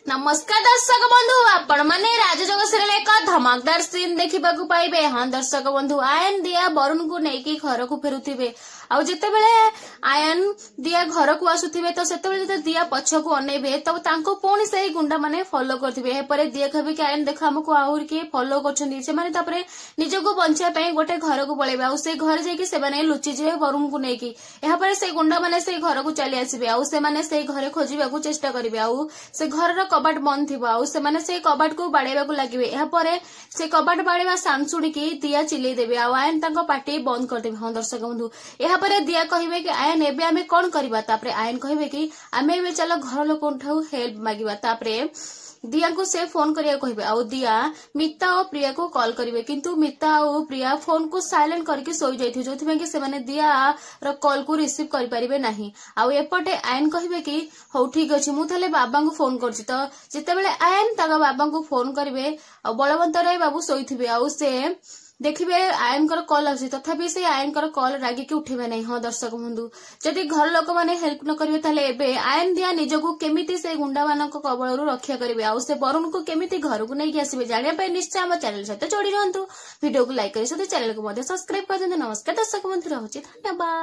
नमस्कार दर्शक बंधु आपण माने राजजोग सीरियल एक धमाकदार सीन देखा पाइबे। हाँ दर्शक बंधु आयन दिया वरुण को लेकिन घर को फेरुथिबे आउ जेते बेले आयन दिया घर को आसुथिबे तो सेते बेले दिया पछ को अनेबे तब तांको पुणी से गुंडा माने फॉलो करथिबे। हे परे दिया कहबे कि आयन देखो हमको आउर के फॉलो करछनी से माने तापरे निज को बंचा पे गोटे घर को पळेबे आउ से घर जे कि से माने लुचि जे वरुण को नेकी एहा परे से गुंडा माने से घर को चली आसीबे आउ से माने से घर खोजिबा को चेष्टा करिवे आउ से घर रो कबाट बंद थिबो आउ से माने से कबाट को बाड़ेबा को लागिबे। एहा परे से कबाट बाड़ेबा साउंड सुनी की दिया चिल्लै देबे आउ आयन तांको पार्टी बंद कर देबे। हाँ दर्शक बंधु एहा परे दिया कहिबे कि आयन एबे आमे कोन करबा तापरे आयन कहिबे कि आमे एबे चलो घर लोकन ठाउ हेल्प मागिबा। तापरे दिया को से फोन करिया कहबे आउ दिया मिता और प्रिया को कॉल करिवे किंतु मिता और प्रिया फोन को साइलेंट करके सोई जाइथि जोथि कि से माने दिया रो कॉल को रिसीव करि परिबे नाही। आउ एपटे आयन कहिबे कि हो ठीक अछि मु थाले बाबा को फोन करछि तो जेते बेले आयन तागा बाबा को फोन करिवे आ बलवंत राय बाबू सोईथिबे आउ से देखिए आयन कर कॉल आसी तथापि से आयन कर कॉल रागी के उठेबे नहीं। हाँ दर्शक बंधु जदि घर लोक माने हेल्प न करिवे ताले एबे आयन दिया निजको केमिति से गुंडा मानक कबळरू रक्षा करिवे आउ से वरुण को केमिति घर को नै आसीबे जानिया पे निश्चय हम चैनल सहित जोड़ी रहंतु। वीडियो को लाइक करि सहित चैनल को मध्ये सब्सक्राइब कर देंगे। नमस्कार दर्शक बंधु रहउछि धन्यवाद।